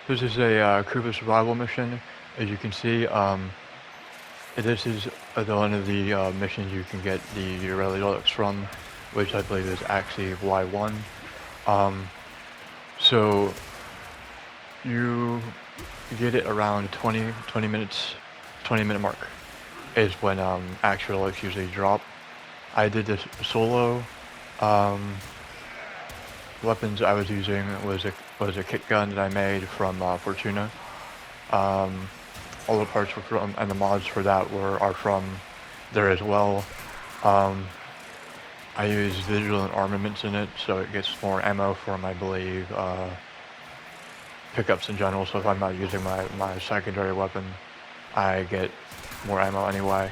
This is a Kuva survival mission. As you can see, this is one of the missions you can get the Yareli Relics from, which I believe is actually Y1. Um, so you get it around 20 minutes, 20-minute mark is when actual relics usually drop. I did this solo. Um, Weapons I was using was a kit gun that I made from Fortuna. All the parts were from, and the mods for that are from there as well. I use vigilant armaments in it, so it gets more ammo from, I believe, pickups in general. So if I'm not using my secondary weapon, I get more ammo anyway.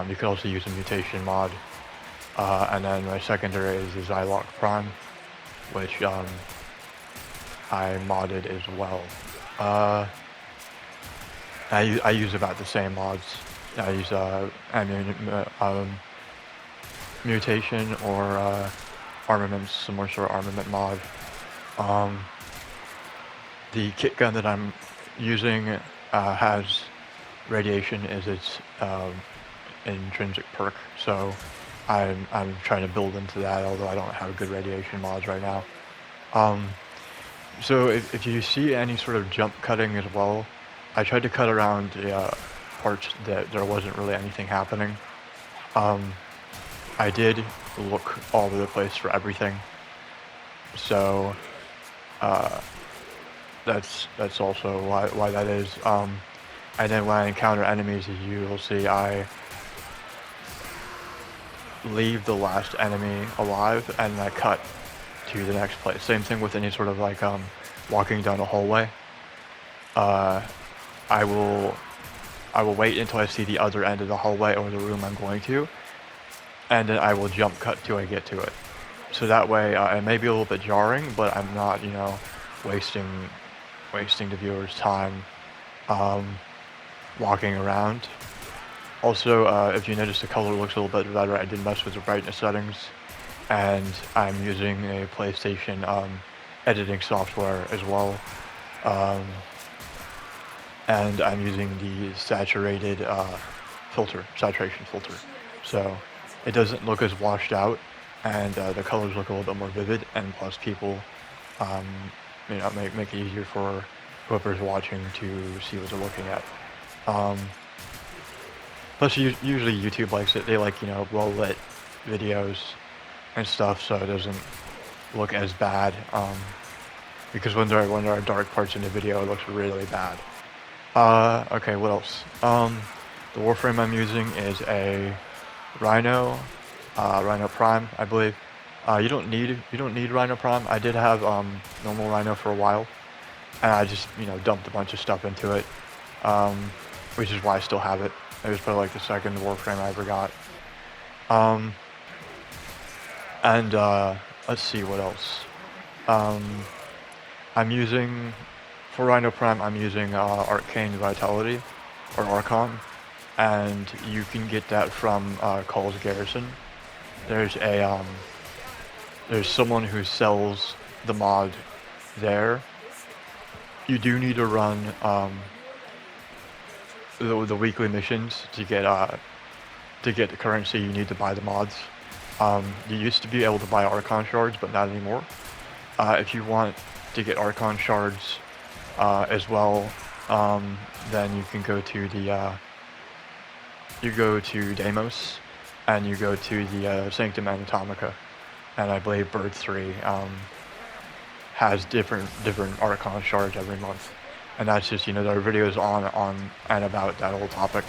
You can also use a mutation mod. And then my secondary is the Zylok Prime, which I modded as well. I use about the same mods. I use mutation or armaments, similar sort of armament mod. The kit gun that I'm using has radiation as its intrinsic perk, so I'm trying to build into that, although I don't have good radiation mods right now. So if you see any sort of jump cutting as well, I tried to cut around the parts that there wasn't really anything happening. I did look all over the place for everything, so that's also why that is. And then when I encounter enemies, as you will see, I leave the last enemy alive and I cut to the next place. Same thing with any sort of like walking down a hallway. I will wait until I see the other end of the hallway or the room I'm going to, and then I will jump cut till I get to it. So that way, it may be a little bit jarring, but I'm not, wasting the viewer's time walking around. Also, if you notice, the color looks a little bit better. I did mess with the brightness settings, and I'm using a PlayStation editing software as well. And I'm using the saturated saturation filter. So it doesn't look as washed out, and the colors look a little bit more vivid, and plus people, make it easier for whoever's watching to see what they're looking at. Plus, usually YouTube likes it. They like, well-lit videos and stuff, so it doesn't look as bad. Because when there are dark parts in the video, it looks really bad. Okay, what else? The Warframe I'm using is a Rhino Prime, I believe. You don't need Rhino Prime. I did have normal Rhino for a while, and I just dumped a bunch of stuff into it, which is why I still have it. It was probably like the second Warframe I ever got. And let's see what else. I'm using, for Rhino Prime, I'm using Arcane Vitality, or Archon, and you can get that from Call's Garrison. There's someone who sells the mod there. You do need to run the weekly missions to get the currency. You need to buy the mods. You used to be able to buy Archon shards, but not anymore. If you want to get Archon shards as well, then you can go to Deimos, and you go to the Sanctum Anatomica, and I believe Bird 3 has different Archon shards every month, and that's just there are videos on and about that whole topic.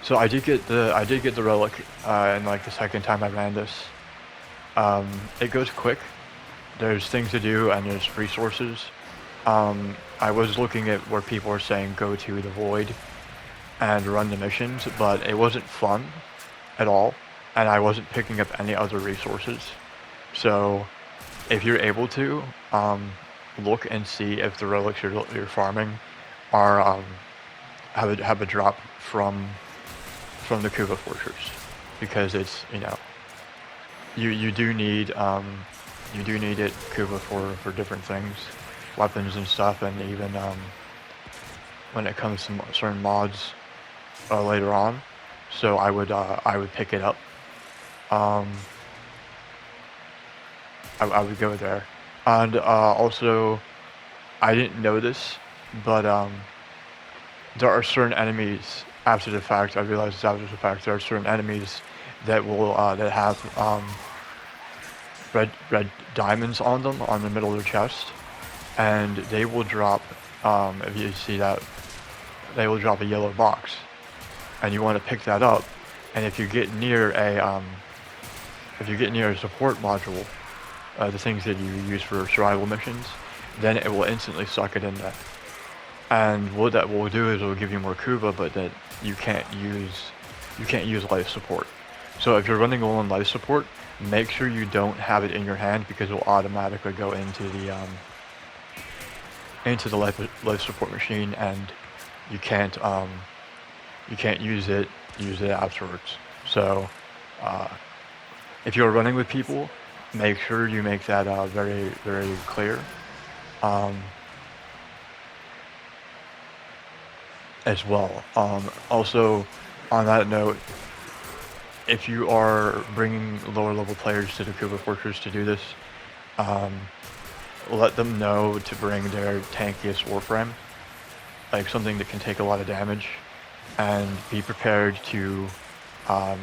So I did get the relic in like the second time I ran this. It goes quick. There's things to do and there's resources. I was looking at where people are saying go to the Void and run the missions, but it wasn't fun at all, and I wasn't picking up any other resources. So if you're able to, look and see if the relics you're farming are have a drop from the Kuva Fortress, because it's you do need it Kuva for different things. weapons and stuff, and even when it comes to certain mods later on. So I would pick it up. Um, I would go there, and also I didn't know this, but there are certain enemies after the fact. I realized this after the fact. There are certain enemies that will that have red diamonds on them on the middle of their chest, and they will drop. If you see that, they will drop a yellow box, and you want to pick that up. And if you get near a support module, the things that you use for survival missions, then it will instantly suck it in there. And what that will do is it will give you more Kuva, but that you can't use life support. So if you're running low on life support, make sure you don't have it in your hand, because it will automatically go into the life support machine, and you can't use it afterwards. So if you're running with people, make sure you make that very, very clear. As well. Also, on that note, if you are bringing lower level players to the Kuva Fortress to do this, let them know to bring their tankiest Warframe, like something that can take a lot of damage, and be prepared to not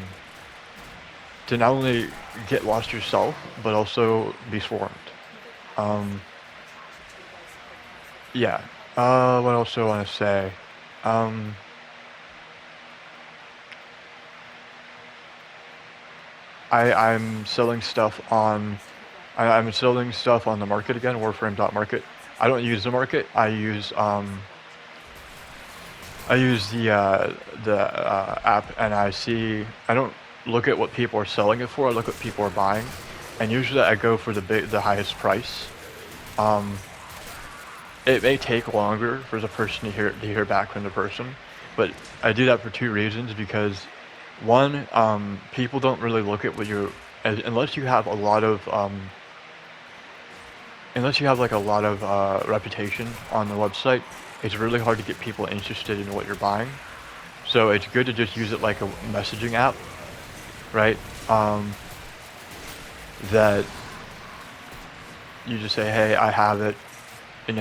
only get lost yourself, but also be swarmed. Yeah. What else do I want to say? I'm selling stuff on I'm selling stuff on the market again, Warframe.market. I don't use the market. I use the app, and I don't look at what people are selling it for. I look at what people are buying, and usually I go for the highest price. It may take longer for the person to hear back from the person, but I do that for two reasons. Because one, people don't really look at what unless you have a lot of reputation on the website. It's really hard to get people interested in what you're buying. So it's good to just use it like a messaging app, right? That you just say, hey, I have it, and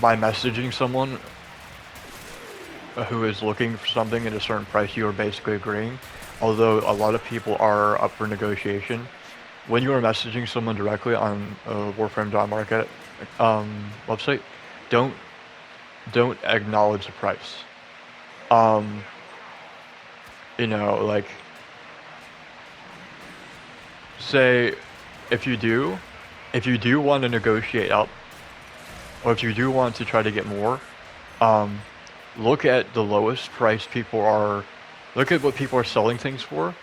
by messaging someone who is looking for something at a certain price, you are basically agreeing. Although a lot of people are up for negotiation, when you are messaging someone directly on a Warframe.market website, don't acknowledge the price. Like, say if you do want to negotiate up, or if you do want to try to get more, look at the lowest price look at what people are selling things for,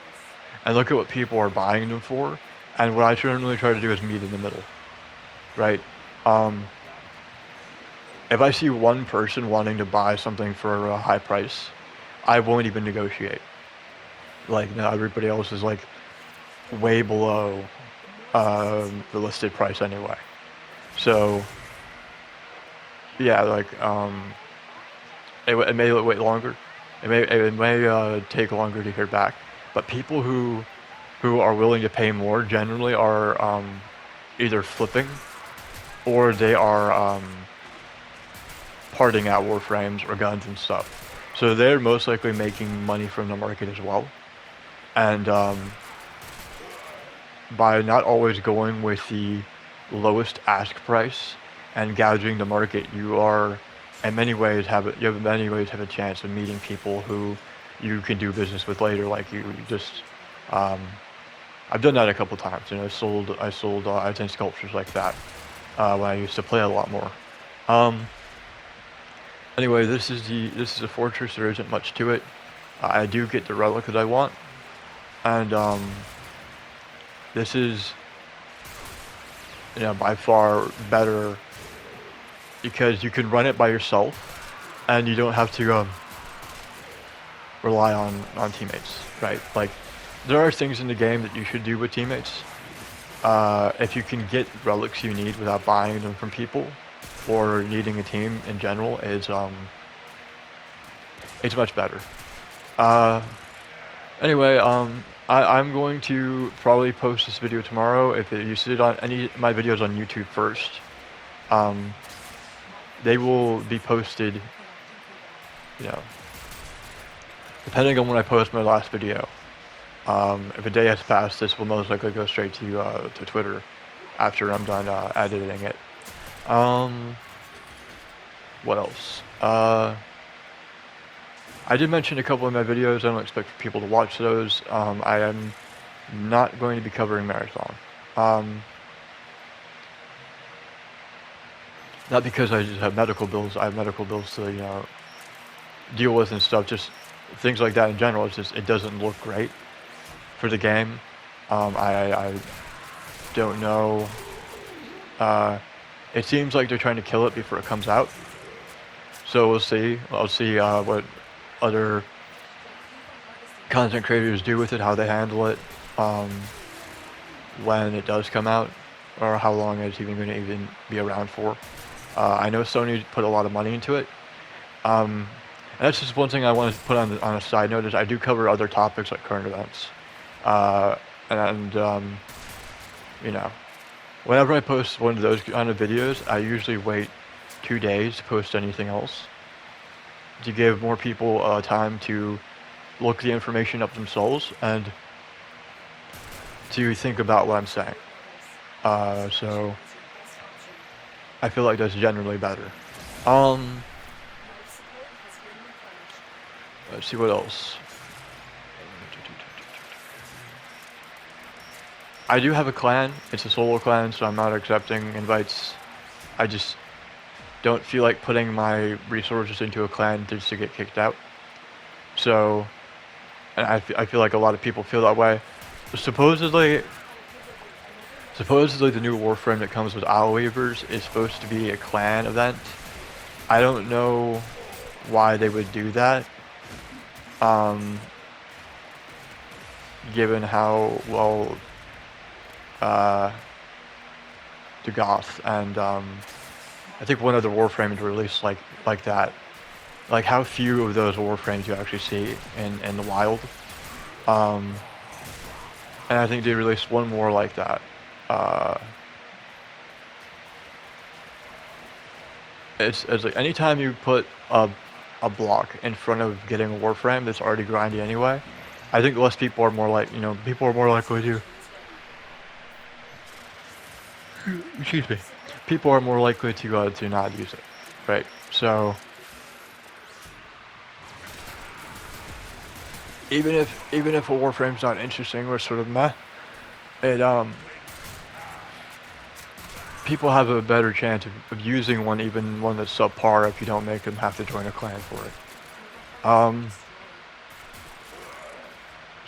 and look at what people are buying them for. And what I generally try to do is meet in the middle, right? If I see one person wanting to buy something for a high price, I won't even negotiate. Like, no, everybody else is like way below the listed price anyway. So yeah, like it may wait longer. It may take longer to hear back. But people who are willing to pay more generally are either flipping, or they are parting out Warframes or guns and stuff. So they're most likely making money from the market as well. And by not always going with the lowest ask price and gouging the market, you in many ways have a chance of meeting people who you can do business with later. Like you just, I've done that a couple times. I sold art and sculptures like that when I used to play a lot more. Anyway, this is a fortress. There isn't much to it. I do get the relic that I want, and this is by far better because you can run it by yourself, and you don't have to rely on teammates, right? Like, there are things in the game that you should do with teammates, if you can get relics you need without buying them from people or needing a team in general, it's much better. Uh, anyway, I'm going to probably post this video tomorrow. If you see it on any of my videos on YouTube first, um, they will be posted, you know, depending on when I post my last video. If a day has passed, this will most likely go straight to Twitter after I'm done editing it. What else? I did mention a couple of my videos. I don't expect people to watch those. I am not going to be covering Marathon. Not because I just have medical bills. I have medical bills to, deal with and stuff. Just things like that in general. It's just, it doesn't look great for the game. I don't know. It seems like they're trying to kill it before it comes out. So we'll see. I'll see what other content creators do with it, how they handle it, when it does come out, or how long it's even going to even be around for. I know Sony put a lot of money into it. And that's just one thing I want to put on a side note is I do cover other topics like current events. Whenever I post one of those kind of videos, I usually wait 2 days to post anything else to give more people time to look the information up themselves and to think about what I'm saying. So I feel like that's generally better. Let's see what else. I do have a clan. It's a solo clan, so I'm not accepting invites. I just don't feel like putting my resources into a clan just to get kicked out. So, and I feel like a lot of people feel that way. Supposedly the new Warframe that comes with Owl Weavers is supposed to be a clan event. I don't know why they would do that. Given how well the Goth and I think one of the Warframes released like that. Like how few of those Warframes you actually see in the wild. And I think they released one more like that. It's like anytime you put a block in front of getting a Warframe that's already grindy anyway, I think less people are more people are more likely to. Excuse me. People are more likely to not use it, right? So even if a Warframe's not interesting or sort of meh, it people have a better chance of using one, even one that's subpar, if you don't make them have to join a clan for it.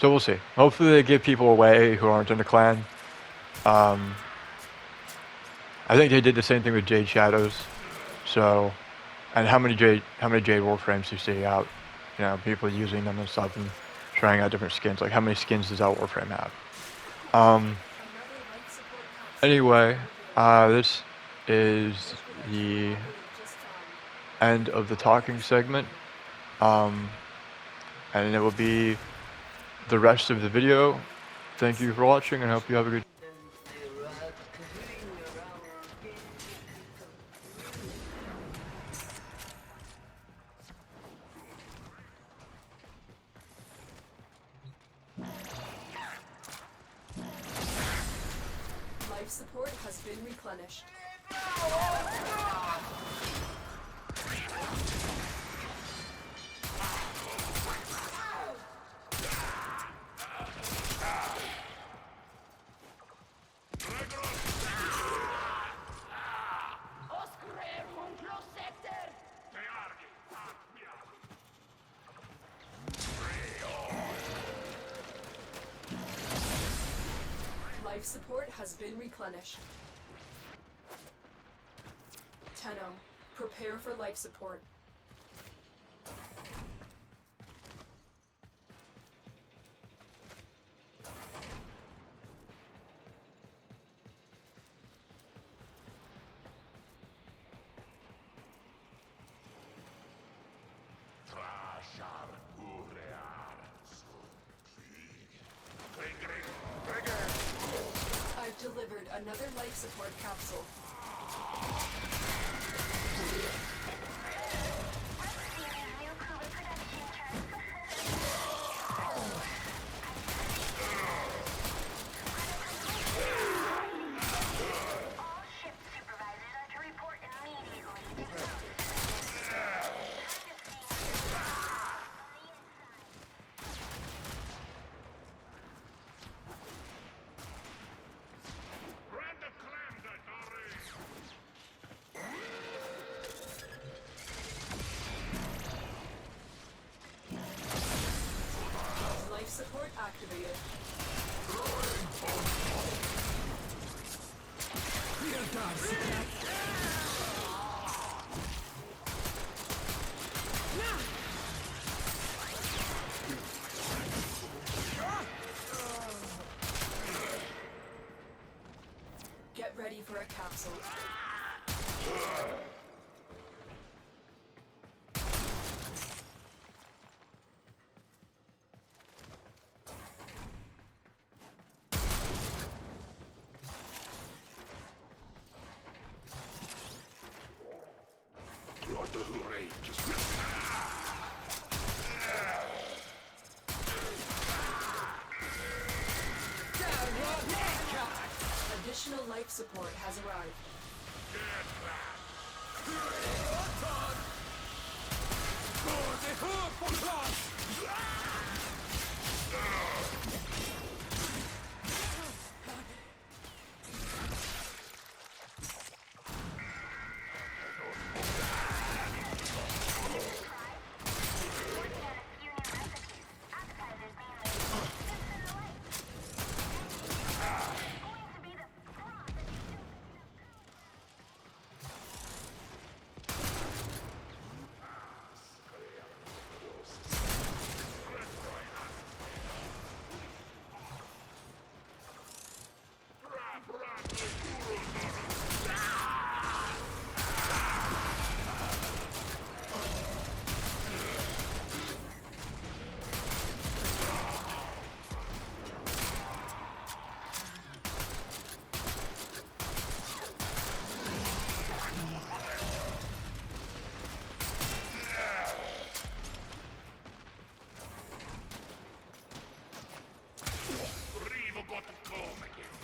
So we'll see. Hopefully they give people away who aren't in the clan. I think they did the same thing with Jade Shadows. So, and how many Jade Warframes do you see out? People using them and stuff and trying out different skins. Like how many skins does that Warframe have? Anyway, this is the end of the talking segment. And it will be the rest of the video. Thank you for watching and I hope you have a good Life support has been replenished. Life support has been replenished. Tenno, prepare for life support. life support capsule. New Kuva production charts. All ship supervisors are to report immediately. Grab the clam, Dory! Life support activated. Get ready for a capsule. Additional life support has arrived. Working on a few new recipes. Appetizers mainly. Just in the light. Going to be the froth that you Rivo got to come again.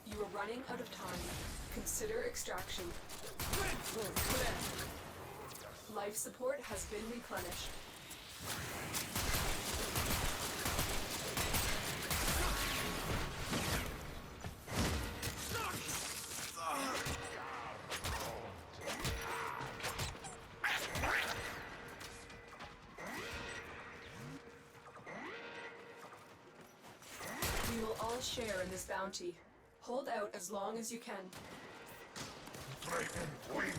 You are running out of time. Consider extraction. Life support has been replenished. We will all share in this bounty. Hold out as long as you can. Dragon Queen!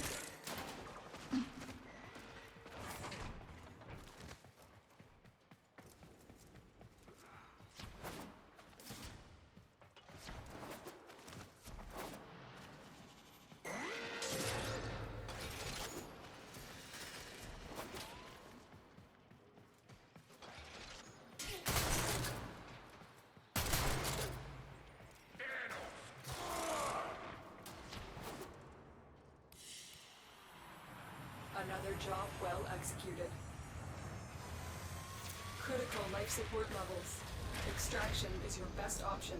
Another job well executed. Critical life support levels. Extraction is your best option.